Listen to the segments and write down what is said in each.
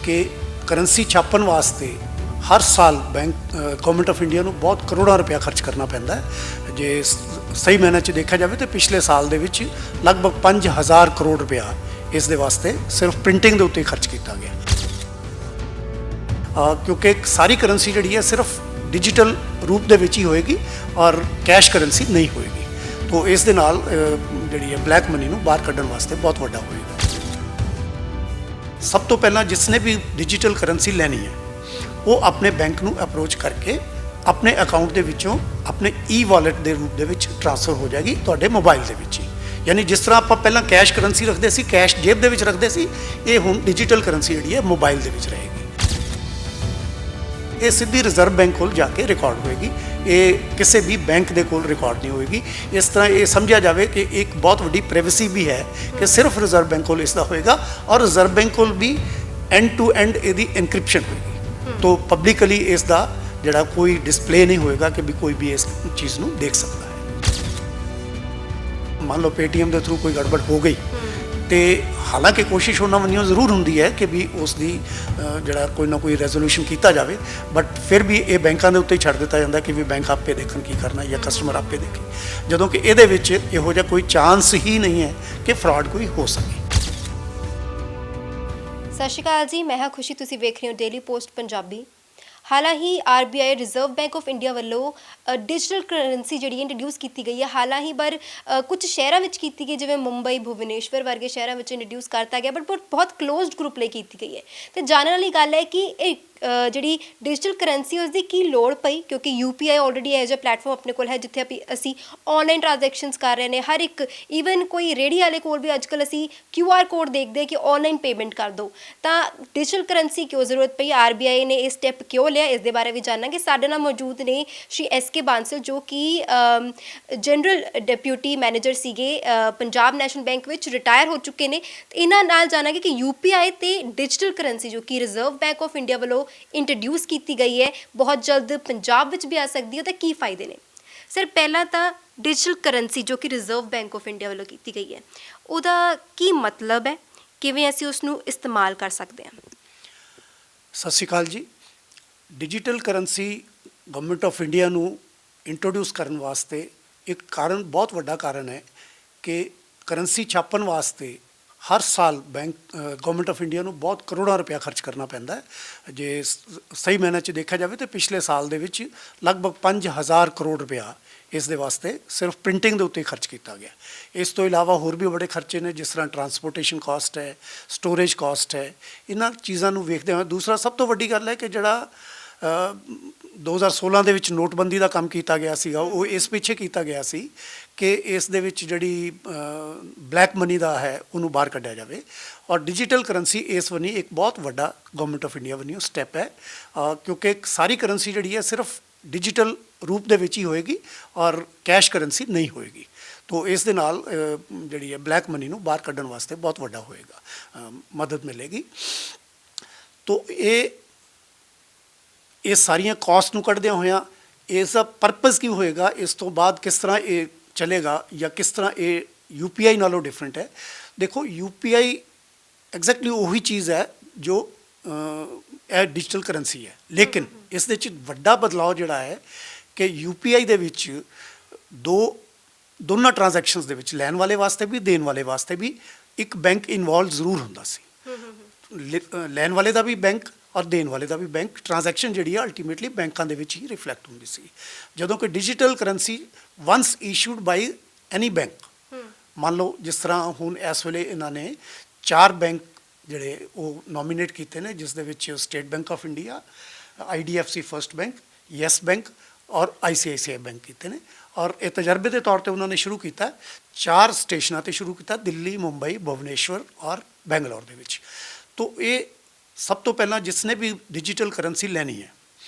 कि करंसी छापन वास्ते हर साल बैंक गवर्नमेंट ऑफ इंडिया ਨੂੰ बहुत ਕਰੋੜਾਂ ਰੁਪਇਆ ਖਰਚ ਕਰਨਾ ਪੈਂਦਾ ਹੈ। ਜੇ ਸਹੀ ਮਾਇਨੇ 'ਚ ਦੇਖਿਆ ਜਾਵੇ ਤਾਂ ਪਿਛਲੇ ਸਾਲ ਦੇ ਵਿੱਚ ਲਗਭਗ 5000 ਕਰੋੜ ਰੁਪਇਆ ਇਸ ਦੇ ਵਾਸਤੇ ਸਿਰਫ ਪ੍ਰਿੰਟਿੰਗ ਦੇ ਉੱਤੇ ਖਰਚ ਕੀਤਾ ਗਿਆ। ਕਿਉਂਕਿ ਸਾਰੀ ਕਰੰਸੀ ਜਿਹੜੀ ਹੈ ਸਿਰਫ ਡਿਜੀਟਲ ਰੂਪ ਦੇ ਵਿੱਚ ਹੀ ਹੋਏਗੀ ਔਰ ਕੈਸ਼ ਕਰੰਸੀ ਨਹੀਂ ਹੋਏਗੀ। तो इस दे नाल ਜਿਹੜੀ है ब्लैक मनी ਨੂੰ ਬਾਹਰ ਕੱਢਣ ਵਾਸਤੇ बहुत ਵੱਡਾ ਹੋਏਗਾ। सब तो पहला जिसने भी डिजिटल करंसी लेनी है वो अपने बैंक ਨੂੰ अप्रोच करके अपने अकाउंट ਦੇ ਵਿੱਚੋਂ अपने ई वॉलेट ਦੇ रूप ਦੇ ਵਿੱਚ ट्रांसफर हो जाएगी ਤੁਹਾਡੇ मोबाइल ਦੇ ਵਿੱਚ ਹੀ। यानी जिस तरह ਆਪਾਂ ਪਹਿਲਾਂ कैश करंसी रखते सी कैश जेब ਦੇ ਵਿੱਚ रखते सी ये ਹੁਣ डिजिटल करंसी ਜਿਹੜੀ है मोबाइल ਦੇ ਵਿੱਚ रहेगी। ये सिद्धी रिजर्व बैंक कोल जाके रिकॉर्ड होएगी, ये किसी भी बैंक दे कोल रिकॉर्ड नहीं होएगी। इस तरह ये समझा जाए कि एक बहुत बड़ी प्राइवेसी भी है कि सिर्फ रिजर्व बैंक कोल इसका होएगा और रिजर्व बैंक कोल भी एंड टू एंड ये इनक्रिप्शन होएगी। तो पब्लिकली इसका जोड़ा कोई डिस्प्ले नहीं होएगा कि भी कोई भी इस चीज़ को देख सकता है। मान लो पेटीएम के थ्रू कोई गड़बड़ हो गई तो हालांकि कोशिश उन्होंने वनियों जरूर होंगी है कि भी उसकी जोड़ा कोई ना कोई रेजोल्यूशन किया जाए, बट फिर भी ये बैंकों के उत्ते ही छड़ दिता जाता कि भी बैंक आपे देखन की करना या कस्टमर आपे देखे, जदों कि ये इहो जिहा कोई चांस ही नहीं है कि फ्रॉड कोई हो सके। सत श्री अकाल जी, मैं हाँ खुशी, तुसीं वेख रहे हो डेली पोस्ट पंजाबी। हालांकि RBI reserve bank of India वालों डिजिटल करंसी जी इंट्रोड्यूस की गई है। हालांकि पर कुछ शहरों में की गई, जिवें मुंबई भुवनेश्वर वर्गे शहरों में इंट्रोड्यूस करता गया, बट बहुत क्लोज्ड ग्रुप लिए की गई है। तो जानने वाली गल है कि जी डिजिटल करंसी उसकी की लोड़ पई, क्योंकि UPI ऑलरेडी यह जो प्लेटफॉर्म अपने को है जिथे असी ऑनलाइन ट्रांजैक्शनस कर रहे हैं। हर एक ईवन कोई रेहड़ी वाले कोल भी अजकल असी QR कोड देखते हैं कि ऑनलाइन पेमेंट कर दो। तो डिजिटल करंसी क्यों जरूरत पई, RBI ने यह स्टैप क्यों लिया, इस बारे भी जानना कि साडे नाल मौजूद ने श्री SK बांसल जो कि जनरल डिप्यूटी मैनेजर सीगे Punjab national bank which retire हो चुके हैं। इन्हां नाल जानांगे कि UPI ते डिजिटल करंसी जो कि रिजर्व बैंक ऑफ इंडिया वालों इंट्रोड्यूस की गई है बहुत जल्द पंजाब विच भी आ सकती है, तो की फायदे ने। सर पहला तो डिजिटल करंसी जो कि रिजर्व बैंक ऑफ इंडिया वालों की गई है, उसका की मतलब है, किवें असीं उसनूं इस्तेमाल कर सकते हैं। Sat Sri Akal ji. Digital currency government of India ਨੂੰ इंट्रोड्यूस करने वास्ते एक कारण, बहुत वड्डा कारण है कि करंसी छापन वास्ते हर साल बैंक गवर्नमेंट ऑफ इंडिया ਨੂੰ बहुत ਕਰੋੜਾਂ ਰੁਪਇਆ ਖਰਚ ਕਰਨਾ ਪੈਂਦਾ ਹੈ। ਜੇ ਸਹੀ ਮਾਇਨੇ 'ਚ ਦੇਖਿਆ ਜਾਵੇ ਤਾਂ ਪਿਛਲੇ ਸਾਲ ਦੇ ਵਿੱਚ ਲਗਭਗ 5000 ਕਰੋੜ ਰੁਪਇਆ ਇਸ ਦੇ ਵਾਸਤੇ ਸਿਰਫ ਪ੍ਰਿੰਟਿੰਗ ਦੇ ਉੱਤੇ ਖਰਚ ਕੀਤਾ ਗਿਆ। ਇਸ ਤੋਂ ਇਲਾਵਾ ਹੋਰ ਵੀ ਬੜੇ ਖਰਚੇ ਨੇ, ਜਿਸ ਤਰ੍ਹਾਂ ਟਰਾਂਸਪੋਰਟੇਸ਼ਨ ਕਾਸਟ ਹੈ, ਸਟੋਰੇਜ ਕਾਸਟ ਹੈ। ਇਹਨਾਂ ਚੀਜ਼ਾਂ ਨੂੰ ਵੇਖਦੇ ਹੋਏ ਦੂਸਰਾ ਸਭ ਤੋਂ ਵੱਡੀ ਗੱਲ ਹੈ ਕਿ ਜਿਹੜਾ 2016 ਦੇ ਵਿੱਚ ਨੋਟਬੰਦੀ ਦਾ ਕੰਮ ਕੀਤਾ ਗਿਆ ਸੀਗਾ, ਉਹ ਇਸ ਪਿੱਛੇ ਕੀਤਾ ਗਿਆ ਸੀ ਕਿ ਇਸ ਦੇ ਵਿੱਚ ਜਿਹੜੀ ਬਲੈਕ ਮਨੀ ਦਾ ਹੈ ਉਹਨੂੰ ਬਾਹਰ ਕੱਢਿਆ ਜਾਵੇ। ਔਰ ਡਿਜੀਟਲ ਕਰੰਸੀ ਇਸ ਵਨੀ ਇੱਕ ਬਹੁਤ ਵੱਡਾ government of India Wani step ਹੈ, ਕਿਉਂਕਿ ਸਾਰੀ ਕਰੰਸੀ ਜਿਹੜੀ ਹੈ ਸਿਰਫ डिजिटल रूप ਦੇ ਵਿੱਚ ਹੀ ਹੋਏਗੀ ਔਰ ਕੈਸ਼ ਕਰੰਸੀ ਨਹੀਂ ਹੋਏਗੀ। तो इस दे नाल ਜਿਹੜੀ है ब्लैक मनी ਨੂੰ ਬਾਹਰ ਕੱਢਣ ਵਾਸਤੇ ਬਹੁਤ ਵੱਡਾ ਹੋਏਗਾ, ਮਦਦ ਮਿਲੇਗੀ। तो ਇਹ ਸਾਰੀਆਂ ਕਾਸਟ ਨੂੰ ਕੱਢਦਿਆਂ ਹੋਇਆਂ ਇਸ ਦਾ ਪਰਪਸ ਕੀ ਹੋਏਗਾ, ਇਸ ਤੋਂ ਬਾਅਦ ਕਿਸ ਤਰ੍ਹਾਂ ਇਹ ਚੱਲੇਗਾ ਜਾਂ ਕਿਸ ਤਰ੍ਹਾਂ ਇਹ UPI ਨਾਲੋਂ ਡਿਫਰੈਂਟ ਹੈ। ਦੇਖੋ UPI ਐਗਜ਼ੈਕਟਲੀ ਉਹੀ ਚੀਜ਼ ਹੈ ਜੋ ਇਹ ਡਿਜੀਟਲ ਕਰੰਸੀ ਹੈ, ਲੇਕਿਨ ਇਸ ਦੇ ਵਿੱਚ ਵੱਡਾ ਬਦਲਾਅ ਜਿਹੜਾ ਹੈ ਕਿ UPI ਦੇ ਵਿੱਚ ਦੋਨਾਂ ਟ੍ਰਾਂਜੈਕਸ਼ਨਸ ਦੇ ਵਿੱਚ ਲੈਣ ਵਾਲੇ ਵਾਸਤੇ ਵੀ ਦੇਣ ਵਾਲੇ ਵਾਸਤੇ ਵੀ ਇੱਕ ਬੈਂਕ ਇਨਵੋਲਵ ਜ਼ਰੂਰ ਹੁੰਦਾ ਸੀ। ਲੈਣ ਵਾਲੇ ਦਾ ਵੀ ਬੈਂਕ ਔਰ ਦੇਣ ਵਾਲੇ ਦਾ ਵੀ ਬੈਂਕ, ਟ੍ਰਾਂਜੈਕਸ਼ਨ ਜਿਹੜੀ ਹੈ ਅਲਟੀਮੇਟਲੀ ਬੈਂਕਾਂ ਦੇ ਵਿੱਚ ਹੀ ਰਿਫਲੈਕਟ ਹੁੰਦੀ ਸੀ। ਜਦੋਂ ਕਿ ਡਿਜੀਟਲ ਕਰੰਸੀ ਵਨਸ ਇਸ਼ੂਡ ਬਾਈ ਐਨੀ ਬੈਂਕ, ਮੰਨ ਲਓ ਜਿਸ ਤਰ੍ਹਾਂ ਹੁਣ ਇਸ ਵੇਲੇ ਇਹਨਾਂ ਨੇ 4 ਬੈਂਕ ਜਿਹੜੇ ਉਹ ਨੋਮੀਨੇਟ ਕੀਤੇ ਨੇ, ਜਿਸ ਦੇ ਵਿੱਚ state bank of India, IDFC first bank, yes bank ਔਰ ICICI ਬੈਂਕ ਕੀਤੇ ਨੇ। ਔਰ ਇਹ ਤਜਰਬੇ ਦੇ ਤੌਰ 'ਤੇ ਉਹਨਾਂ ਨੇ ਸ਼ੁਰੂ ਕੀਤਾ 4 ਸਟੇਸ਼ਨਾਂ 'ਤੇ ਸ਼ੁਰੂ ਕੀਤਾ, ਦਿੱਲੀ, ਮੁੰਬਈ, ਭੁਵਨੇਸ਼ਵਰ ਔਰ ਬੈਂਗਲੌਰ ਦੇ ਵਿੱਚ। तो ਇਹ ਸਭ ਤੋਂ ਪਹਿਲਾਂ ਜਿਸਨੇ ਵੀ ਡਿਜੀਟਲ ਕਰੰਸੀ ਲੈਣੀ ਹੈ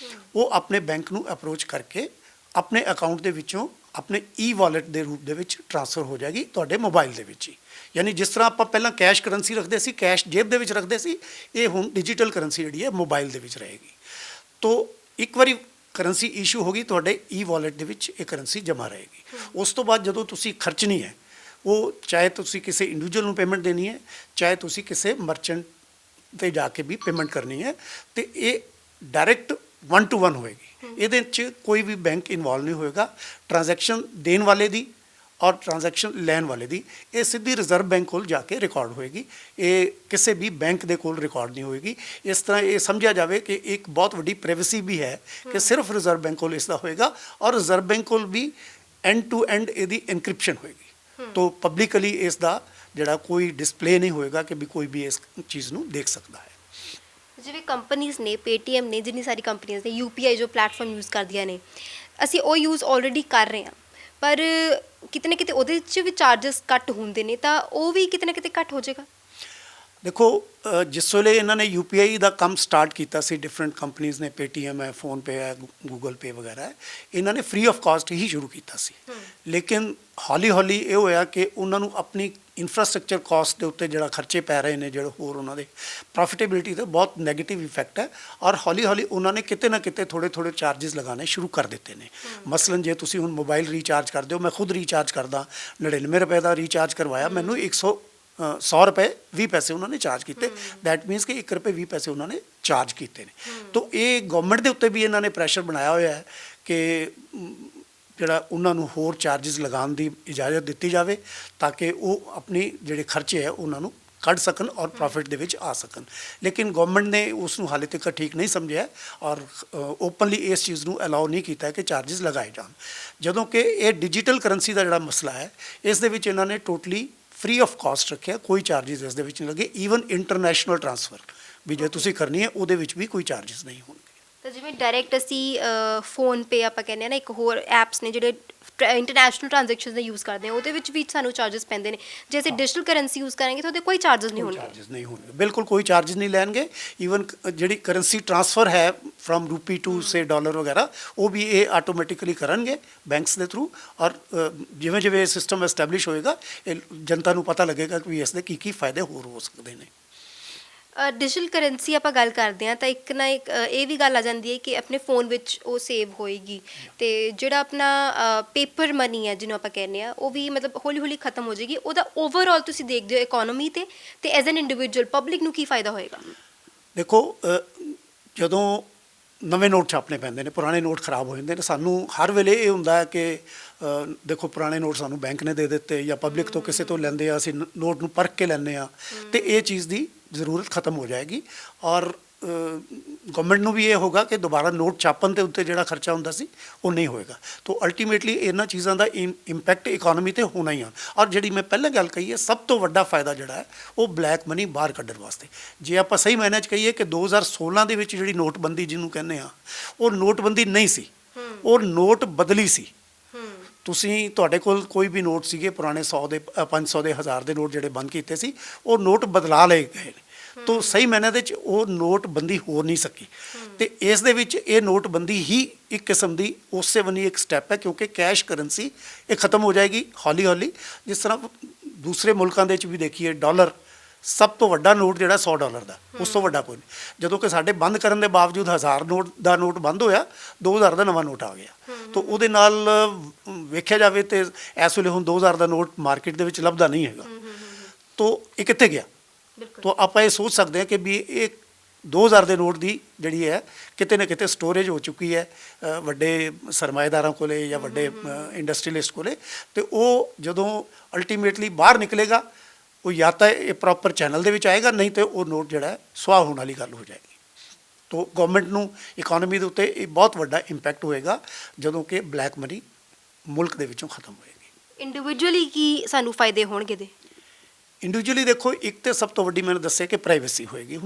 ਉਹ ਆਪਣੇ ਬੈਂਕ ਨੂੰ ਅਪਰੋਚ ਕਰਕੇ ਆਪਣੇ ਅਕਾਊਂਟ ਦੇ ਵਿੱਚੋਂ ਆਪਣੇ E ਵਾਲਟ ਦੇ ਰੂਪ ਦੇ ਵਿੱਚ ਟ੍ਰਾਂਸਫਰ ਹੋ ਜਾਏਗੀ ਤੁਹਾਡੇ ਮੋਬਾਈਲ ਦੇ ਵਿੱਚ ਹੀ। यानी जिस तरह आप पहला कैश करंसी रखते सी, कैश जेब दे विच रखते सी, ये हुण डिजिटल करंसी जिहड़ी है मोबाइल दे विच रहेगी। तो एक बारी करंसी इशू होगी तुहाडे ई वॉलेट दे विच ये करंसी जमा रहेगी। उस तो बाद जदों तुसी खर्चनी है वो चाहे तुसी किसी इंडिविजुअल नूं पेमेंट देनी है, चाहे तुसी किसी मर्चेंट ਤੇ ਜਾ ਕੇ ਵੀ ਪੇਮੈਂਟ ਕਰਨੀ ਹੈ ਤੇ ਇਹ ਡਾਇਰੈਕਟ 1 to 1 ਹੋਏਗੀ। ਇਹਦੇ 'ਚ ਕੋਈ ਵੀ ਬੈਂਕ ਇਨਵੋਲਵ ਨਹੀਂ ਹੋਏਗਾ। ਟ੍ਰਾਂਜੈਕਸ਼ਨ ਦੇਣ ਵਾਲੇ ਦੀ ਔਰ ਟ੍ਰਾਂਜੈਕਸ਼ਨ ਲੈਣ ਵਾਲੇ ਦੀ ਇਹ ਸਿੱਧੀ ਰਿਜ਼ਰਵ ਬੈਂਕ ਕੋਲ ਜਾ ਕੇ ਰਿਕਾਰਡ ਹੋਏਗੀ। ਇਹ ਕਿਸੇ ਵੀ ਬੈਂਕ ਦੇ ਕੋਲ ਰਿਕਾਰਡ ਨਹੀਂ ਹੋਏਗੀ। ਇਸ ਤਰ੍ਹਾਂ ਇਹ ਸਮਝਿਆ ਜਾਵੇ ਕਿ ਇੱਕ ਬਹੁਤ ਵੱਡੀ ਪ੍ਰਾਈਵੇਸੀ ਵੀ ਹੈ ਕਿ ਸਿਰਫ ਰਿਜ਼ਰਵ ਬੈਂਕ ਕੋਲ ਇਸ ਦਾ ਹੋਏਗਾ ਔਰ ਰਿਜ਼ਰਵ ਬੈਂਕ ਕੋਲ ਵੀ ਐਂਡ ਟੂ ਐਂਡ ਇਹਦੀ ਇਨਕ੍ਰਿਪਸ਼ਨ ਹੋਏਗੀ। ਤੋ ਪਬਲਿਕਲੀ ਇਸ ਦਾ ਜਿਹੜਾ ਕੋਈ ਡਿਸਪਲੇ ਨਹੀਂ ਹੋਏਗਾ ਕਿ ਵੀ ਕੋਈ ਵੀ ਇਸ ਚੀਜ਼ ਨੂੰ ਦੇਖ ਸਕਦਾ ਹੈ। ਜਿਵੇਂ ਕੰਪਨੀਆਂ ਨੇ ਪੇਟੀਐਮ ਨੇ ਜਿੰਨੀ ਸਾਰੀ ਕੰਪਨੀਆਂ ਨੇ ਯੂਪੀਆਈ ਜੋ ਪਲੇਟਫਾਰਮ ਯੂਜ਼ ਕਰਦੀਆਂ ਨੇ ਅਸੀਂ ਉਹ ਯੂਜ਼ ਆਲਰੇਡੀ ਕਰ ਰਹੇ ਹਾਂ ਪਰ ਕਿਤੇ ਨਾ ਕਿਤੇ ਉਹਦੇ 'ਚ ਵੀ ਚਾਰजेस ਕੱਟ ਹੁੰਦੇ ਨੇ ਤਾਂ ਉਹ ਵੀ ਕਿਤੇ ਨਾ ਕਿਤੇ ਕੱਟ ਹੋ ਜਾਏਗਾ। ਦੇਖੋ ਜਿਸ ਵੇਲੇ ਇਹਨਾਂ ਨੇ UPI ਦਾ ਕੰਮ ਸਟਾਰਟ ਕੀਤਾ ਸੀ ਡਿਫਰੈਂਟ ਕੰਪਨੀਆਂ ਨੇ ਪੇਟੀਐਮ ਹੈ ਫੋਨਪੇ ਹੈ ਗੂਗਲ ਪੇ ਵਗੈਰਾ ਹੈ ਇਹਨਾਂ ਨੇ ਫ੍ਰੀ ਆਫ ਕਾਸਟ ਹੀ ਸ਼ੁਰੂ ਕੀਤਾ ਸੀ। ਲੇਕਿਨ ਹੌਲੀ ਹੌਲੀ ਇਹ ਹੋਇਆ ਕਿ ਉਹਨਾਂ ਨੂੰ ਆਪਣੀ ਇਨਫਰਾਸਟ੍ਰਕਚਰ ਕਾਸਟ ਦੇ ਉੱਤੇ ਜਿਹੜਾ ਖਰਚੇ ਪੈ ਰਹੇ ਨੇ ਜਿਹੜੇ ਹੋਰ ਉਹਨਾਂ ਦੇ ਪ੍ਰੋਫਿਟੇਬਿਲਿਟੀ ਤੇ ਬਹੁਤ ਨੈਗੇਟਿਵ ਇਫੈਕਟ ਹੈ ਔਰ ਹੌਲੀ ਹੌਲੀ ਉਹਨਾਂ ਨੇ ਕਿਤੇ ਨਾ ਕਿਤੇ ਥੋੜੇ ਥੋੜੇ ਚਾਰजेस ਲਗਾਉਣੇ ਸ਼ੁਰੂ ਕਰ ਦਿੱਤੇ ਨੇ। ਮਸਲਨ ਜੇ ਤੁਸੀਂ ਹੁਣ ਮੋਬਾਈਲ ਰੀਚਾਰਜ ਕਰਦੇ ਹੋ ਮੈਂ ਖੁਦ ਰੀਚਾਰਜ ਕਰਦਾ 99 ਰੁਪਏ ਦਾ ਰੀਚਾਰਜ ਕਰਵਾਇਆ ਮੈਨੂੰ 100 ਰੁਪਏ 20 ਪੈਸੇ ਉਹਨਾਂ ਨੇ ਚਾਰਜ ਕੀਤੇ। ਦੈਟ ਮੀਨਸ ਕਿ 1 ਰੁਪਏ 20 ਪੈਸੇ ਉਹਨਾਂ ਨੇ ਚਾਰਜ ਕੀਤੇ ਨੇ। ਤਾਂ ਇਹ ਗਵਰਨਮੈਂਟ ਦੇ ਉੱਤੇ ਵੀ ਇਹਨਾਂ ਨੇ ਪ੍ਰੈਸ਼ਰ ਬਣਾਇਆ ਹੋਇਆ ਹੈ ਕਿ ਜਿਹੜਾ ਉਹਨਾਂ ਨੂੰ ਹੋਰ ਚਾਰजेस ਲਗਾਉਣ ਦੀ ਇਜਾਜ਼ਤ ਦਿੱਤੀ ਜਾਵੇ ਤਾਂ ਕਿ ਉਹ ਆਪਣੀ ਜਿਹੜੇ ਖਰਚੇ ਹੈ ਉਹਨਾਂ ਨੂੰ ਕੱਢ ਸਕਣ ਔਰ ਪ੍ਰੋਫਿਟ ਦੇ ਵਿੱਚ ਆ ਸਕਣ। ਲੇਕਿਨ ਗਵਰਨਮੈਂਟ ਨੇ ਉਸ ਨੂੰ ਹਾਲੇ ਤੱਕ ਠੀਕ ਨਹੀਂ ਸਮਝਿਆ ਔਰ ਓਪਨਲੀ ਇਸ ਚੀਜ਼ ਨੂੰ ਅਲਾਉ ਨਹੀਂ ਕੀਤਾ ਕਿ ਚਾਰजेस ਲਗਾਏ ਜਾਣ। ਜਦੋਂ ਕਿ ਇਹ ਡਿਜੀਟਲ ਕਰੰਸੀ ਦਾ ਜਿਹੜਾ ਮਸਲਾ ਹੈ ਇਸ ਦੇ ਵਿੱਚ ਇਹਨਾਂ ਨੇ ਟੋਟਲੀ ਫ੍ਰੀ ਆਫ ਕਾਸਟ ਰੱਖਿਆ ਕੋਈ ਚਾਰजेस ਇਸ ਦੇ ਵਿੱਚ ਨਹੀਂ ਲੱਗੇ। ਈਵਨ ਇੰਟਰਨੈਸ਼ਨਲ ਟ੍ਰਾਂਸਫਰ ਵੀ ਜੇ ਤੁਸੀਂ ਕਰਨੀ ਹੈ ਉਹਦੇ ਵਿੱਚ ਵੀ ਕੋਈ ਚਾਰजेस ਨਹੀਂ ਹੋਣਗੇ। ਤਾਂ ਜਿਵੇਂ ਡਾਇਰੈਕਟ ਅਸੀਂ ਫੋਨ ਪੇ ਆਪਾਂ ਕਹਿੰਦੇ ਆ ਨਾ ਇੱਕ ਹੋਰ ਐਪਸ ਨੇ ਜਿਹੜੇ ਇੰਟਰਨੈਸ਼ਨਲ ਟ੍ਰਾਂਜੈਕਸ਼ਨਸ ਦਾ ਯੂਜ਼ ਕਰਦੇ ਆ ਉਹਦੇ ਵਿੱਚ ਵੀ ਸਾਨੂੰ ਚਾਰजेस ਪੈਂਦੇ ਨੇ। ਜੇ ਅਸੀਂ ਡਿਜੀਟਲ ਕਰੰਸੀ ਯੂਜ਼ ਕਰਾਂਗੇ ਤਾਂ ਉਹਦੇ ਕੋਈ ਚਾਰजेस ਨਹੀਂ ਹੋਣਗੇ। ਚਾਰजेस ਨਹੀਂ ਹੋਣਗੇ ਬਿਲਕੁਲ ਕੋਈ ਚਾਰजेस ਨਹੀਂ ਲੈਣਗੇ। ਈਵਨ ਜਿਹੜੀ ਕਰੰਸੀ ਟ੍ਰਾਂਸਫਰ ਹੈ from rupee to say dollar ਵਗੈਰਾ ਉਹ ਵੀ ਇਹ ਆਟੋਮੈਟਿਕਲੀ ਕਰਨਗੇ ਬੈਂਕਸ ਦੇ ਥਰੂ ਔਰ ਜਿਵੇਂ ਜਿਵੇਂ ਇਹ ਸਿਸਟਮ ਐਸਟੈਬਲਿਸ਼ ਹੋਏਗਾ ਇਹ ਜਨਤਾ ਨੂੰ ਪਤਾ ਲੱਗੇਗਾ ਕਿ ਇਸ ਦੇ ਕੀ ਫਾਇਦੇ ਹੋਰ ਹੋ ਸਕਦੇ ਨੇ। ਡਿਜੀਟਲ ਕਰੰਸੀ ਆਪਾਂ ਗੱਲ ਕਰਦੇ ਹਾਂ ਤਾਂ ਇੱਕ ਨਾ ਇੱਕ ਇਹ ਵੀ ਗੱਲ ਆ ਜਾਂਦੀ ਹੈ ਕਿ ਆਪਣੇ ਫੋਨ ਵਿੱਚ ਉਹ ਸੇਵ ਹੋਏਗੀ ਤੇ ਜਿਹੜਾ ਆਪਣਾ ਪੇਪਰ ਮਨੀ ਹੈ ਜਿਹਨੂੰ ਆਪਾਂ ਕਹਿੰਦੇ ਆ ਉਹ ਵੀ ਮਤਲਬ ਹੌਲੀ ਹੌਲੀ ਖਤਮ ਹੋ ਜਾਏਗੀ। ਉਹਦਾ ਓਵਰਆਲ ਤੁਸੀਂ ਦੇਖਦੇ ਹੋ ਇਕਨੋਮੀ ਤੇ ਐਜ਼ ਐਨ ਇੰਡੀਵਿਜੂਅਲ ਪਬਲਿਕ ਨੂੰ ਕੀ ਫਾਇਦਾ ਹੋਏਗਾ? ਦੇਖੋ ਜਦੋਂ ਨਵੇਂ ਨੋਟ ਛਾਪਣੇ ਪੈਂਦੇ ਨੇ ਪੁਰਾਣੇ ਨੋਟ ਖਰਾਬ ਹੋ ਜਾਂਦੇ ਨੇ ਸਾਨੂੰ ਹਰ ਵੇਲੇ ਇਹ ਹੁੰਦਾ ਹੈ ਕਿ ਦੇਖੋ ਪੁਰਾਣੇ ਨੋਟ ਸਾਨੂੰ ਬੈਂਕ ਨੇ ਦੇ ਦਿੱਤੇ ਜਾਂ ਪਬਲਿਕ ਤੋਂ ਕਿਸੇ ਤੋਂ ਲੈਂਦੇ ਆ ਅਸੀਂ ਨੋਟ ਨੂੰ ਪਰਖ ਕੇ ਲੈਂਦੇ ਆ ਤੇ ਇਹ ਚੀਜ਼ ਦੀ ਜ਼ਰੂਰਤ ਖਤਮ ਹੋ ਜਾਏਗੀ ਔਰ ਗਵਰਨਮੈਂਟ ਨੂੰ ਵੀ ਇਹ ਹੋਗਾ ਕਿ ਦੁਬਾਰਾ ਨੋਟ ਛਾਪਣ ਦੇ ਉੱਤੇ ਜਿਹੜਾ ਖਰਚਾ ਹੁੰਦਾ ਸੀ ਉਹ ਨਹੀਂ ਹੋਏਗਾ। ਤਾਂ ਅਲਟੀਮੇਟਲੀ ਇਹਨਾਂ ਚੀਜ਼ਾਂ ਦਾ ਇੰਪੈਕਟ ਇਕਨੋਮੀ ਤੇ ਹੋਣਾ ਹੀ ਆ। ਔਰ ਜਿਹੜੀ ਮੈਂ ਪਹਿਲਾਂ ਗੱਲ ਕਹੀ ਹੈ ਸਭ ਤੋਂ ਵੱਡਾ ਫਾਇਦਾ ਜਿਹੜਾ ਹੈ ਉਹ ਬਲੈਕ ਮਨੀ ਬਾਹਰ ਕੱਢਣ ਵਾਸਤੇ। ਜੇ ਆਪਾਂ ਸਹੀ ਮਾਇਨੇ 'ਚ ਕਹੀਏ ਕਿ 2016 ਦੇ ਵਿੱਚ ਜਿਹੜੀ ਨੋਟਬੰਦੀ ਜਿਹਨੂੰ ਕਹਿੰਦੇ ਆ ਉਹ ਨੋਟਬੰਦੀ ਨਹੀਂ ਸੀ ਉਹ ਨੋਟ ਬਦਲੀ ਸੀ। ਤੁਸੀਂ ਤੁਹਾਡੇ ਕੋਲ ਕੋਈ ਵੀ ਨੋਟ ਸੀਗੇ ਪੁਰਾਣੇ 100 ਦੇ 500 ਦੇ 1000 ਦੇ ਨੋਟ ਜਿਹੜੇ ਬੰਦ ਕੀਤੇ ਸੀ ਉਹ ਨੋਟ ਬਦਲਾ ਲਏ ਗਏ ਨੇ। ਤੋ ਸਹੀ ਮਾਇਨੇ ਦੇ ਵਿੱਚ ਉਹ ਨੋਟਬੰਦੀ ਹੋ ਨਹੀਂ ਸਕੀ ਤੇ ਇਸ ਦੇ ਵਿੱਚ ਇਹ ਨੋਟਬੰਦੀ ਹੀ ਇੱਕ ਕਿਸਮ ਦੀ ਉਸੇ ਬਣੀ ਇੱਕ ਸਟੈਪ ਹੈ ਕਿਉਂਕਿ ਕੈਸ਼ ਕਰੰਸੀ ਇਹ ਖਤਮ ਹੋ ਜਾਏਗੀ ਹੌਲੀ ਹੌਲੀ। ਜਿਸ ਤਰ੍ਹਾਂ ਦੂਸਰੇ ਮੁਲਕਾਂ ਦੇ ਵਿੱਚ ਵੀ ਦੇਖੀਏ ਡਾਲਰ ਸਭ ਤੋਂ ਵੱਡਾ ਨੋਟ ਜਿਹੜਾ $100 ਦਾ ਉਸ ਤੋਂ ਵੱਡਾ ਕੋਈ ਨਹੀਂ। ਜਦੋਂ ਕਿ ਸਾਡੇ ਬੰਦ ਕਰਨ ਦੇ ਬਾਵਜੂਦ 1000 ਨੋਟ ਦਾ ਨੋਟ ਬੰਦ ਹੋਇਆ 2000 ਦਾ ਨਵਾਂ ਨੋਟ ਆ ਗਿਆ। ਤਾਂ ਉਹਦੇ ਨਾਲ ਵੇਖਿਆ ਜਾਵੇ ਤੇ ਇਸ ਵੇਲੇ ਹੁਣ 2000 ਦਾ ਨੋਟ ਮਾਰਕੀਟ ਦੇ ਵਿੱਚ ਲੱਭਦਾ ਨਹੀਂ ਹੈਗਾ। ਤਾਂ ਇਹ ਕਿੱਥੇ ਗਿਆ? ਤਾਂ ਆਪਾਂ ਇਹ ਸੋਚ ਸਕਦੇ ਹਾਂ ਕਿ ਵੀ ਇਹ 2000 ਦੇ ਨੋਟ ਦੀ ਜਿਹੜੀ ਹੈ ਕਿਤੇ ਨਾ ਕਿਤੇ ਸਟੋਰੇਜ ਹੋ ਚੁੱਕੀ ਹੈ ਵੱਡੇ ਸਰਮਾਏਦਾਰਾਂ ਕੋਲੇ ਜਾਂ ਵੱਡੇ ਇੰਡਸਟਰੀਅਲਿਸਟ ਕੋਲੇ। ਤੇ ਉਹ ਜਦੋਂ ਅਲਟੀਮੇਟਲੀ ਬਾਹਰ ਨਿਕਲੇਗਾ ਉਹ ਜਾਂ ਤਾਂ ਇਹ ਪ੍ਰੋਪਰ ਚੈਨਲ ਦੇ ਵਿੱਚ ਆਏਗਾ ਨਹੀਂ ਤੇ ਉਹ ਨੋਟ ਜਿਹੜਾ ਸੁਆਹ ਹੋਣ ਵਾਲੀ ਗੱਲ ਹੋ ਜਾਏਗੀ। ਤਾਂ ਗਵਰਨਮੈਂਟ ਨੂੰ ਇਕਨੋਮੀ ਦੇ ਉੱਤੇ ਇਹ ਬਹੁਤ ਵੱਡਾ ਇੰਪੈਕਟ ਹੋਏਗਾ ਜਦੋਂ ਕਿ ਬਲੈਕ ਮਨੀ ਮੁਲਕ ਦੇ ਵਿੱਚੋਂ ਖਤਮ ਹੋਏਗੀ। ਇੰਡੀਵਿਜੂਅਲੀ ਕੀ ਸਾਨੂੰ ਫਾਇਦੇ ਹੋਣਗੇ ਦੇ? ਇੰਡੀਵਿਜੂਅਲੀ ਦੇਖੋ ਇੱਕ ਤੇ ਸਭ ਤੋਂ ਵੱਡੀ ਮੈਨੂੰ ਦੱਸਿਆ ਕਿ ਪ੍ਰਾਈਵੇਸੀ ਹੋਏਗੀ।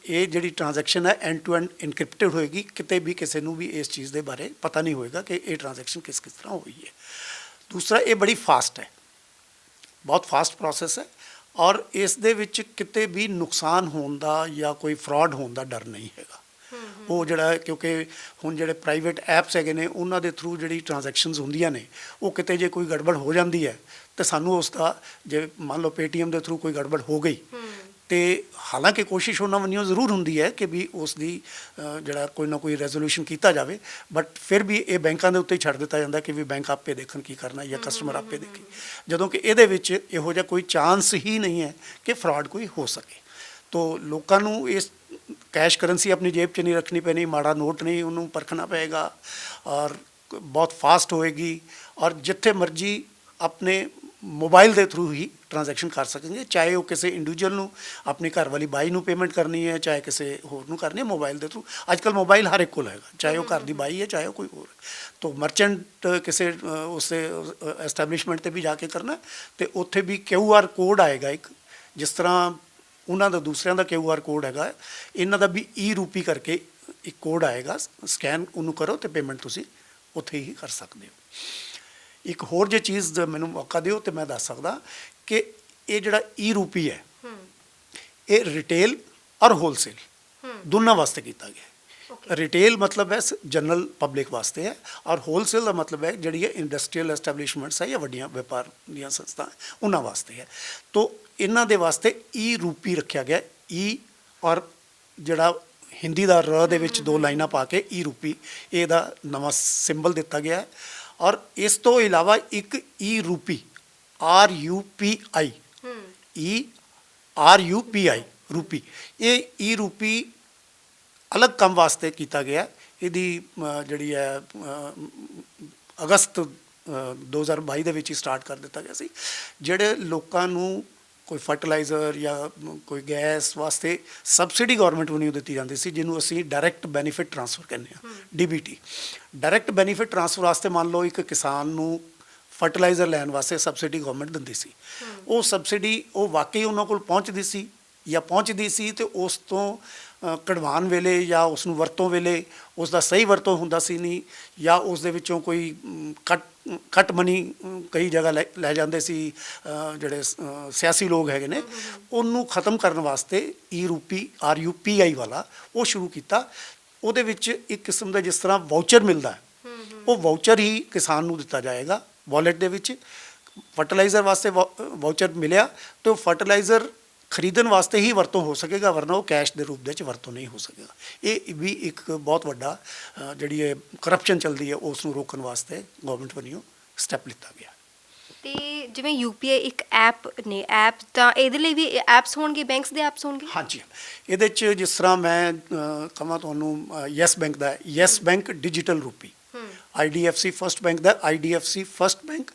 ਇਹ ਜਿਹੜੀ ਟ੍ਰਾਂਜੈਕਸ਼ਨ ਹੈ ਐਂਡ ਟੂ ਐਂਡ ਇਨਕ੍ਰਿਪਟਡ ਹੋਏਗੀ ਕਿਤੇ ਵੀ ਕਿਸੇ ਨੂੰ ਵੀ ਇਸ ਚੀਜ਼ ਦੇ ਬਾਰੇ ਪਤਾ ਨਹੀਂ ਹੋਏਗਾ ਕਿ ਇਹ ਟ੍ਰਾਂਜੈਕਸ਼ਨ ਕਿਸ ਤਰ੍ਹਾਂ ਹੋਈ ਹੈ। ਦੂਸਰਾ ਇਹ ਬੜੀ ਫਾਸਟ ਹੈ ਬਹੁਤ ਫਾਸਟ ਪ੍ਰੋਸੈਸ ਹੈ ਔਰ ਇਸ ਦੇ ਵਿੱਚ ਕਿਤੇ ਵੀ ਨੁਕਸਾਨ ਹੋਣ ਦਾ ਜਾਂ ਕੋਈ ਫਰਾਡ ਹੋਣ ਦਾ ਡਰ ਨਹੀਂ ਹੈਗਾ। ਉਹ ਜਿਹੜਾ ਕਿਉਂਕਿ ਹੁਣ ਜਿਹੜੇ ਪ੍ਰਾਈਵੇਟ ਐਪਸ ਹੈਗੇ ਨੇ ਉਹਨਾਂ ਦੇ ਥਰੂ ਜਿਹੜੀ ਟ੍ਰਾਂਜੈਕਸ਼ਨਸ ਹੁੰਦੀਆਂ ਨੇ ਉਹ ਕਿਤੇ ਜੇ ਕੋਈ ਗੜਬੜ ਹੋ ਜਾਂਦੀ ਹੈ ਤੇ ਸਾਨੂੰ ਉਸ ਦਾ ਜੇ ਮੰਨ ਲਓ ਪੇਟੀਐਮ ਦੇ ਥਰੂ ਕੋਈ ਗੜਬੜ ਹੋ ਗਈ ਤੇ ਹਾਲਾਂਕਿ ਕੋਸ਼ਿਸ਼ ਉਹਨਾਂ ਵੱਲੋਂ ਜ਼ਰੂਰ ਹੁੰਦੀ ਹੈ ਕਿ ਵੀ ਉਸ ਦੀ ਜਿਹੜਾ ਕੋਈ ਨਾ ਕੋਈ ਰੈਜ਼ੋਲੂਸ਼ਨ ਕੀਤਾ ਜਾਵੇ ਬਟ ਫਿਰ ਵੀ ਇਹ ਬੈਂਕਾਂ ਦੇ ਉੱਤੇ ਹੀ ਛੱਡ ਦਿੱਤਾ ਜਾਂਦਾ ਕਿ ਵੀ ਬੈਂਕ ਆਪੇ ਦੇਖਣ ਕੀ ਕਰਨਾ ਜਾਂ ਕਸਟਮਰ ਆਪੇ ਦੇਖੇ। ਜਦੋਂ ਕਿ ਇਹਦੇ ਵਿੱਚ ਇਹੋ ਜਿਹਾ ਕੋਈ ਚਾਂਸ ਹੀ ਨਹੀਂ ਹੈ ਕਿ ਫਰਾਡ ਕੋਈ ਹੋ ਸਕੇ। ਤੋ ਲੋਕਾਂ ਨੂੰ ਇਸ ਕੈਸ਼ ਕਰੰਸੀ ਆਪਣੀ ਜੇਬ 'ਚ ਨਹੀਂ ਰੱਖਣੀ ਪੈਣੀ, ਮਾੜਾ ਨੋਟ ਨਹੀਂ ਉਹਨੂੰ ਪਰਖਣਾ ਪਏਗਾ ਔਰ ਬਹੁਤ ਫਾਸਟ ਹੋਏਗੀ ਔਰ ਜਿੱਥੇ ਮਰਜ਼ੀ ਆਪਣੇ ਮੋਬਾਈਲ ਦੇ ਥਰੂ ਹੀ ਟ੍ਰਾਂਜੈਕਸ਼ਨ ਕਰ ਸਕਣਗੇ, ਚਾਹੇ ਉਹ ਕਿਸੇ ਇੰਡੀਵਿਜੂਅਲ ਨੂੰ ਆਪਣੀ ਘਰ ਵਾਲੀ ਬਾਈ ਨੂੰ ਪੇਮੈਂਟ ਕਰਨੀ ਹੈ, ਚਾਹੇ ਕਿਸੇ ਹੋਰ ਨੂੰ ਕਰਨੀ ਹੈ ਮੋਬਾਈਲ ਦੇ ਥਰੂ। ਅੱਜ ਕੱਲ੍ਹ ਮੋਬਾਈਲ ਹਰ ਇੱਕ ਕੋਲ ਹੈਗਾ, ਚਾਹੇ ਉਹ ਘਰ ਦੀ ਬਾਈ ਹੈ ਚਾਹੇ ਉਹ ਕੋਈ ਹੋਰ ਹੈ। ਤੋ ਮਰਚੈਂਟ ਕਿਸੇ ਉਸੇ ਐਸਟੈਬਲਿਸ਼ਮੈਂਟ ਤੇ ਵੀ ਜਾ ਕੇ ਕਰਨਾ ਤੇ ਉੱਥੇ ਵੀ QR ਕੋਡ ਆਏਗਾ ਇੱਕ, ਜਿਸ ਤਰ੍ਹਾਂ ਉਹਨਾਂ ਦਾ ਦੂਸਰਿਆਂ ਦਾ QR ਕੋਡ ਹੈਗਾ, ਇਹਨਾਂ ਦਾ ਵੀ ਰੂਪੀ ਕਰਕੇ ਇੱਕ ਕੋਡ ਆਏਗਾ, ਸਕੈਨ ਉਹਨੂੰ ਕਰੋ ਤੇ ਪੇਮੈਂਟ ਤੁਸੀਂ ਉੱਥੇ ਹੀ ਕਰ ਸਕਦੇ ਹੋ। ਇੱਕ ਹੋਰ ਜੇ ਚੀਜ਼ ਦਾ ਮੈਨੂੰ ਮੌਕਾ ਦਿਓ ਤੇ ਮੈਂ ਦੱਸ ਸਕਦਾ ਕਿ ਇਹ ਜਿਹੜਾ ਰੂਪੀ ਹੈ ਇਹ ਰਿਟੇਲ ਔਰ ਹੋਲਸੇਲ ਦੋਨਾਂ ਵਾਸਤੇ ਕੀਤਾ ਗਿਆ। ਰਿਟੇਲ ਮਤਲਬ ਹੈ ਜਨਰਲ ਪਬਲਿਕ ਵਾਸਤੇ ਹੈ ਔਰ ਹੋਲਸੇਲ ਦਾ ਮਤਲਬ ਹੈ ਜਿਹੜੀ ਹੈ ਇੰਡਸਟਰੀਅਲ ਐਸਟੈਬਲਿਸ਼ਮੈਂਟਸ ਹੈ ਜਾਂ ਵੱਡੀਆਂ ਵਪਾਰ ਦੀਆਂ ਸੰਸਥਾ ਉਹਨਾਂ ਵਾਸਤੇ ਹੈ। ਤੋ ਇਹਨਾਂ ਦੇ ਵਾਸਤੇ ਰੂਪੀ ਰੱਖਿਆ ਗਿਆ, ਔਰ ਜਿਹੜਾ ਹਿੰਦੀ ਦਾ ਰ ਦੇ ਵਿੱਚ 2 ਲਾਈਨਾਂ ਪਾ ਕੇ ਰੂਪੀ ਇਹਦਾ ਨਵਾਂ ਸਿੰਬਲ ਦਿੱਤਾ ਗਿਆ ਹੈ। ਔਰ ਇਸ ਤੋਂ ਇਲਾਵਾ ਇੱਕ ਰੂਪੀ RUPI RUPI ਰੂਪੀ, ਇਹ ਰੂਪੀ ਅਲੱਗ ਕੰਮ ਵਾਸਤੇ ਕੀਤਾ ਗਿਆ। ਇਹਦੀ ਜਿਹੜੀ ਹੈ ਅਗਸਤ 2022 ਦੇ ਵਿੱਚ ਹੀ ਸਟਾਰਟ ਕਰ ਦਿੱਤਾ ਗਿਆ ਸੀ। ਜਿਹੜੇ ਲੋਕਾਂ ਨੂੰ ਕੋਈ ਫਰਟੀਲਾਈਜ਼ਰ ਜਾਂ ਕੋਈ ਗੈਸ ਵਾਸਤੇ ਸਬਸਿਡੀ ਗਵਰਨਮੈਂਟ ਵੱਲੋਂ ਦਿੱਤੀ ਜਾਂਦੀ ਸੀ, ਜਿਹਨੂੰ ਅਸੀਂ ਡਾਇਰੈਕਟ ਬੈਨੀਫਿਟ ਟ੍ਰਾਂਸਫਰ ਕਹਿੰਦੇ ਹਾਂ, DBT। ਡਾਇਰੈਕਟ ਬੈਨੀਫਿਟ ਟ੍ਰਾਂਸਫਰ ਵਾਸਤੇ ਮੰਨ ਲਓ ਇੱਕ ਕਿਸਾਨ ਨੂੰ ਫਰਟੀਲਾਈਜ਼ਰ ਲੈਣ ਵਾਸਤੇ ਸਬਸਿਡੀ ਗਵਰਨਮੈਂਟ ਦਿੰਦੀ ਸੀ। ਉਹ ਸਬਸਿਡੀ ਉਹ ਵਾਕਈ ਉਹਨਾਂ ਕੋਲ ਪਹੁੰਚਦੀ ਸੀ ਤੇ ਉਸ ਤੋਂ ਕਢਵਾਉਣ ਵੇਲੇ ਜਾਂ ਉਸ ਨੂੰ ਵਰਤੋਂ ਵੇਲੇ ਉਸ ਦਾ ਸਹੀ ਵਰਤੋਂ ਹੁੰਦਾ ਸੀ ਨਹੀਂ, ਜਾਂ ਉਸ ਦੇ ਵਿੱਚੋਂ ਕੋਈ ਕੱਟ ਮਨੀ ਕਈ ਜਗ੍ਹਾ ਲੈ ਜਾਂਦੇ ਸੀ ਜਿਹੜੇ ਸਿਆਸੀ ਲੋਕ ਹੈਗੇ ਨੇ, ਉਹਨੂੰ ਖਤਮ ਕਰਨ ਵਾਸਤੇ ਰੂਪੀ RUPI ਵਾਲਾ ਉਹ ਸ਼ੁਰੂ ਕੀਤਾ। ਉਹਦੇ ਵਿੱਚ ਇੱਕ ਕਿਸਮ ਦਾ ਜਿਸ ਤਰ੍ਹਾਂ ਵਾਊਚਰ ਮਿਲਦਾ ਹੈ, ਉਹ ਵਾਊਚਰ ਹੀ ਕਿਸਾਨ ਨੂੰ ਦਿੱਤਾ ਜਾਏਗਾ ਵਾਲਟ ਦੇ ਵਿੱਚ। ਫਰਟੀਲਾਈਜ਼ਰ ਵਾਸਤੇ ਵਾਊਚਰ ਮਿਲਿਆ ਤੇ ਉਹ ਫਰਟੀਲਾਈਜ਼ਰ ਖਰੀਦਣ ਵਾਸਤੇ ਹੀ ਵਰਤੋਂ ਹੋ ਸਕੇਗਾ, ਵਰਨਾ ਉਹ ਕੈਸ਼ ਦੇ ਰੂਪ ਦੇ ਵਿੱਚ ਵਰਤੋਂ ਨਹੀਂ ਹੋ ਸਕੇਗਾ। ਇਹ ਵੀ ਇੱਕ ਬਹੁਤ ਵੱਡਾ ਜਿਹੜੀ ਇਹ ਕਰਪਸ਼ਨ ਚੱਲਦੀ ਹੈ ਉਸ ਨੂੰ ਰੋਕਣ ਵਾਸਤੇ ਗਵਰਨਮੈਂਟ ਵੱਲੋਂ ਸਟੈਪ ਲਿੱਤਾ ਗਿਆ। ਤੇ ਜਿਵੇਂ UPI ਇੱਕ ਐਪ ਨੇ, ਐਪ ਤਾਂ ਇਹਦੇ ਲਈ ਵੀ ਐਪਸ ਹੋਣਗੇ, ਬੈਂਕਸ ਦੇ ਐਪਸ ਹੋਣਗੇ? ਹਾਂਜੀ, ਇਹਦੇ 'ਚ ਜਿਸ ਤਰ੍ਹਾਂ ਮੈਂ ਕਹਾਂ ਤੁਹਾਨੂੰ ਯੈਸ ਬੈਂਕ ਦਾ ਯੈਸ ਬੈਂਕ ਡਿਜੀਟਲ ਰੂਪੀ, IDFC ਫਸਟ ਬੈਂਕ ਦਾ IDFC ਫਸਟ ਬੈਂਕ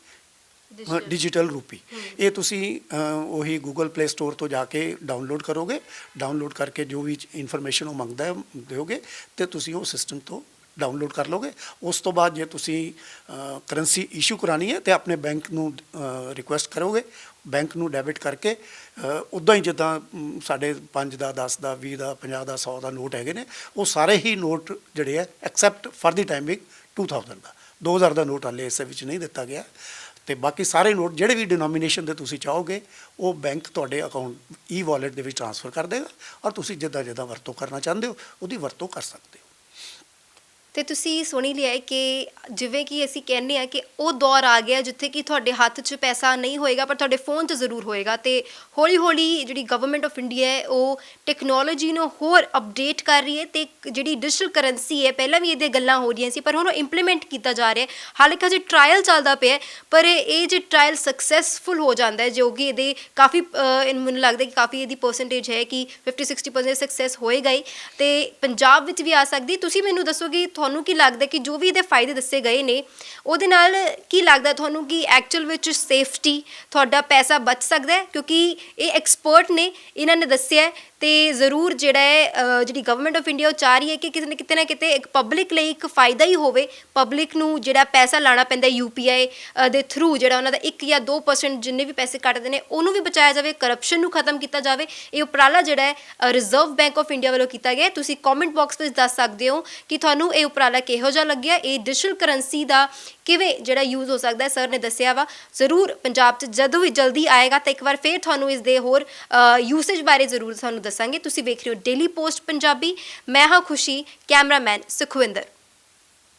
ਡਿਜੀਟਲ ਰੂਪੀ। ਇਹ ਤੁਸੀਂ ਉਹੀ ਗੂਗਲ ਪਲੇ ਸਟੋਰ ਤੋਂ ਜਾ ਕੇ ਡਾਊਨਲੋਡ ਕਰੋਗੇ, ਡਾਊਨਲੋਡ ਕਰਕੇ ਜੋ ਵੀ ਇਨਫੋਰਮੇਸ਼ਨ ਉਹ ਮੰਗਦਾ ਹੈ ਦਿਓਗੇ ਤੇ ਤੁਸੀਂ ਉਹ ਸਿਸਟਮ ਤੋਂ ਡਾਊਨਲੋਡ ਕਰ ਲਓਗੇ। ਉਸ ਤੋਂ ਬਾਅਦ ਜੇ ਤੁਸੀਂ ਕਰੰਸੀ ਇਸ਼ੂ ਕਰਾਣੀ ਹੈ ਤੇ ਆਪਣੇ ਬੈਂਕ ਨੂੰ ਰਿਕੁਐਸਟ ਕਰੋਗੇ, ਬੈਂਕ ਨੂੰ ਡੈਬਿਟ ਕਰਕੇ ਉੱਦਾਂ ਹੀ ਜਿੱਦਾਂ ਸਾਡੇ 5 ਦਾ 10 ਦਾ 20 ਦਾ 50 ਦਾ 100 ਦਾ ਨੋਟ ਹੈਗੇ ਨੇ, ਉਹ ਸਾਰੇ ਹੀ ਨੋਟ ਜਿਹੜੇ ਹੈ accept for the timing 2000 the 2000 the note ਹਾਲੇ ਇਸ ਵਿੱਚ ਨਹੀਂ ਦਿੱਤਾ ਗਿਆ ਤੇ ਬਾਕੀ ਸਾਰੇ ਨੋਟ ਜਿਹੜੇ ਵੀ ਡਿਨੋਮੀਨੇਸ਼ਨ ਦੇ ਤੁਸੀਂ ਚਾਹੋਗੇ ਉਹ ਬੈਂਕ ਤੁਹਾਡੇ ਅਕਾਊਂਟ ਵਾਲਟ ਦੇ ਵਿੱਚ ਟ੍ਰਾਂਸਫਰ ਕਰ ਦੇਗਾ ਔਰ ਤੁਸੀਂ ਜਿੱਦਾਂ ਵਰਤੋਂ ਕਰਨਾ ਚਾਹੁੰਦੇ ਹੋ ਉਹਦੀ ਵਰਤੋਂ ਕਰ ਸਕਦੇ ਹੋ। ਤੇ ਤੁਸੀਂ ਸੁਣੀ ਲਿਆ ਕਿ ਜਿਵੇਂ ਕਿ ਅਸੀਂ ਕਹਿੰਦੇ ਆ ਕਿ ਉਹ ਦੌਰ ਆ ਗਿਆ ਜਿੱਥੇ ਕਿ ਤੁਹਾਡੇ ਹੱਥ 'ਚ ਪੈਸਾ ਨਹੀਂ ਹੋਏਗਾ ਪਰ ਤੁਹਾਡੇ ਫੋਨ 'ਚ ਜ਼ਰੂਰ ਹੋਏਗਾ, ਤੇ ਹੌਲੀ ਹੌਲੀ ਜਿਹੜੀ ਗਵਰਨਮੈਂਟ ਆਫ ਇੰਡੀਆ ਹੈ ਉਹ ਟੈਕਨੋਲੋਜੀ ਨੂੰ ਹੋਰ ਅਪਡੇਟ ਕਰ ਰਹੀ ਹੈ ਤੇ ਜਿਹੜੀ ਡਿਜੀਟਲ ਕਰੰਸੀ ਹੈ, ਪਹਿਲਾਂ ਵੀ ਇਹਦੇ ਗੱਲਾਂ ਹੋ ਰਹੀਆਂ ਸੀ ਪਰ ਹੁਣ ਉਹ ਇੰਪਲੀਮੈਂਟ ਕੀਤਾ ਜਾ ਰਿਹਾ ਹੈ। ਹਾਲਾਂਕਿ ਅਜੇ ਟਰਾਇਲ ਚੱਲਦਾ ਪਿਆ ਪਰ ਇਹ ਜੇ ਟਰਾਇਲ ਸਕਸੈਸਫੁਲ ਹੋ ਜਾਂਦਾ ਹੈ, ਜੋ ਕਿ ਇਹਦੇ ਕਾਫੀ ਮੈਨੂੰ ਲੱਗਦਾ ਕਿ ਕਾਫੀ ਇਹਦੀ ਪਰਸੈਂਟੇਜ ਹੈ ਕਿ 50-60% ਸਕਸੈਸ ਹੋਏਗਾ ਹੀ ਤੇ ਪੰਜਾਬ ਵਿੱਚ ਵੀ ਆ ਸਕਦੀ। ਤੁਸੀਂ ਮੈਨੂੰ ਦੱਸੋ ਕਿ ਤੁਹਾਨੂੰ ਕੀ ਲੱਗਦਾ ਕਿ ਜੋ ਵੀ ਇਹਦੇ ਫਾਇਦੇ ਦੱਸੇ ਗਏ ਨੇ ਉਹਦੇ ਨਾਲ ਕੀ ਲੱਗਦਾ ਤੁਹਾਨੂੰ ਕਿ ਐਕਚੁਅਲ ਵਿੱਚ ਸੇਫਟੀ ਤੁਹਾਡਾ ਪੈਸਾ ਬਚ ਸਕਦਾ ਹੈ? ਕਿਉਂਕਿ ਇਹ ਐਕਸਪਰਟ ਨੇ, ਇਹਨਾਂ ਨੇ ਦੱਸਿਆ ਤੇ ਜ਼ਰੂਰ ਜਿਹੜਾ ਹੈ ਜਿਹੜੀ ਗਵਰਨਮੈਂਟ ਆਫ ਇੰਡੀਆ ਉਹ ਚਾਹ ਰਹੀ ਹੈ ਕਿ ਕਿਸੇ ਕਿਤੇ ਨਾ ਕਿਤੇ ਇੱਕ ਪਬਲਿਕ ਲਈ ਇੱਕ ਫਾਇਦਾ ਹੀ ਹੋਵੇ। ਪਬਲਿਕ ਨੂੰ ਜਿਹੜਾ ਪੈਸਾ ਲਾਣਾ ਪੈਂਦਾ UPI ਦੇ ਥਰੂ, ਜਿਹੜਾ ਉਹਨਾਂ ਦਾ 1 ਜਾਂ 2% ਜਿੰਨੇ ਵੀ ਪੈਸੇ ਕੱਟਦੇ ਨੇ ਉਹਨੂੰ ਵੀ ਬਚਾਇਆ ਜਾਵੇ, ਕਰਪਸ਼ਨ ਨੂੰ ਖਤਮ ਕੀਤਾ ਜਾਵੇ। ਇਹ ਉਪਰਾਲਾ ਜਿਹੜਾ ਹੈ ਰਿਜ਼ਰਵ ਬੈਂਕ ਆਫ ਇੰਡੀਆ ਵੱਲੋਂ ਕੀਤਾ ਗਿਆ। ਤੁਸੀਂ ਕਮੈਂਟ ਬਾਕਸ ਵਿੱਚ ਦੱਸ ਸਕਦੇ ਹੋ ਕਿ ਤੁਹਾਨੂੰ ਇਹ ਉਪਰਾਲਾ ਕਿਹੋ ਜਿਹਾ ਲੱਗਿਆ, ਇਹ ਡਿਜੀਟਲ ਕਰੰਸੀ ਦਾ ਕਿਵੇਂ ਜਿਹੜਾ ਯੂਜ਼ ਹੋ ਸਕਦਾ ਹੈ। ਸਰ ਨੇ ਦੱਸਿਆ ਵਾ ਜ਼ਰੂਰ ਪੰਜਾਬ 'ਚ ਜਦੋਂ ਵੀ ਜਲਦੀ ਆਏਗਾ ਤਾਂ ਇੱਕ ਵਾਰ ਫਿਰ ਤੁਹਾਨੂੰ ਇਸ ਦੇ ਹੋਰ ਯੂਸੇਜ ਬਾਰੇ ਜ਼ਰੂਰ ਤੁਹਾਨੂੰ ਦੱਸਾਂਗੇ। ਤੁਸੀਂ ਵੇਖ ਰਹੇ ਹੋ ਡੇਲੀ ਪੋਸਟ ਪੰਜਾਬੀ, ਮੈਂ ਹਾਂ ਖੁਸ਼ੀ, ਕੈਮਰਾਮੈਨ ਸੁਖਵਿੰਦਰ।